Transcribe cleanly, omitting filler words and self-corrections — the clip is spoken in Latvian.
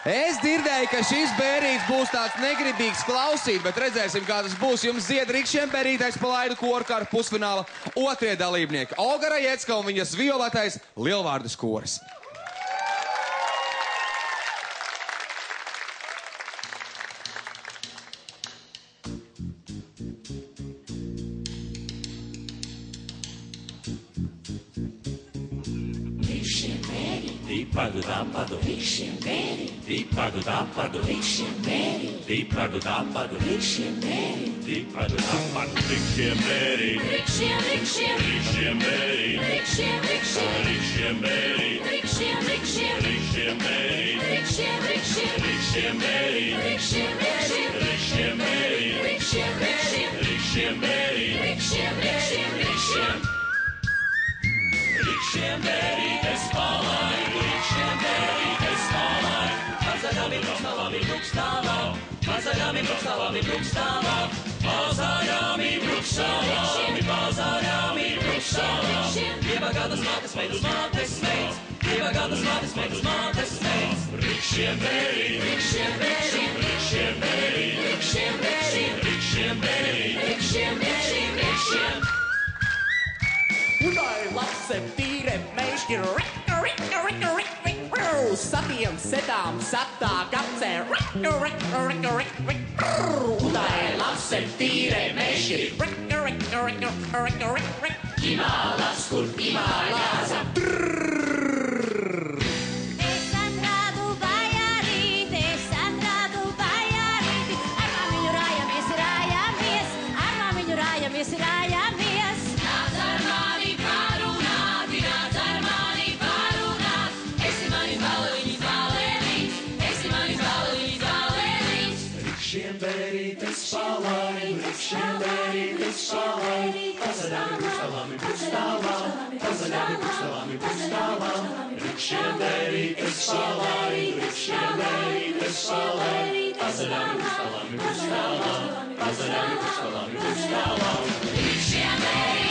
Es dzirdēju, ka šis bērīts būs tāds negribīgs klausīt, bet redzēsim, kā tas būs. Jums dzied Rikšiem bērītais palaidu korkāru pusfināla otrie dalībnieki. Olga Rajecka un viņas violetais lielvārdu koris. Dipadu dapadu, Rikšiem bēri, dipadu dapadu, Rikšiem bēri, dipadu dapadu, Rikšiem bēri, dipadu dapadu, Rikšiem bēri, Rikšiem bēri, Rikšiem bēri, Rikšiem bēri, Rikšiem bēri, Rikšiem bēri, es palaidu, Rikšiem bēri, es palaidu. Pazaļami brukstāvami brukstāvā, pazaļami brukstāvami brukstāvā, pazaļami brukstāvami, pazaļami brukstāvā. Ievagadas mātes meidus mātes meids, ievagadas mātes meidus mātes meids. Rikšiem bēri, Rikšiem bēri, Rikšiem bēri, Rikšiem bēri, Rikšiem bēri, Rikšiem bēri, Rikšiem. Udai lapsem tīrem meišķi satiem setām satā kapcē Udai lapsem tīrem meišķi Imālas, kur imālāza Es atradu bajarīti, ar māmiņu rājamies, rājamies, ar māmiņu rājamies, rājamies. Nāc ar mani parunāt, nāc ar mani parunāt, esi manis baleliņš, baleliņš, esi manis baleliņš, baleliņš. Rikšiem bērītes palaidu, Rikšiem bērītes palaidu Pazaļami brukstāvami brukstāvā, pazaļami brukstāvami brukstāvā Rikšiem bērītes palaidu, Rikšiem bērītes palaidu Pazaļami brukstāvami brukstāvā, pazaļami brukstāvami brukstāvā Rikšiem bērītes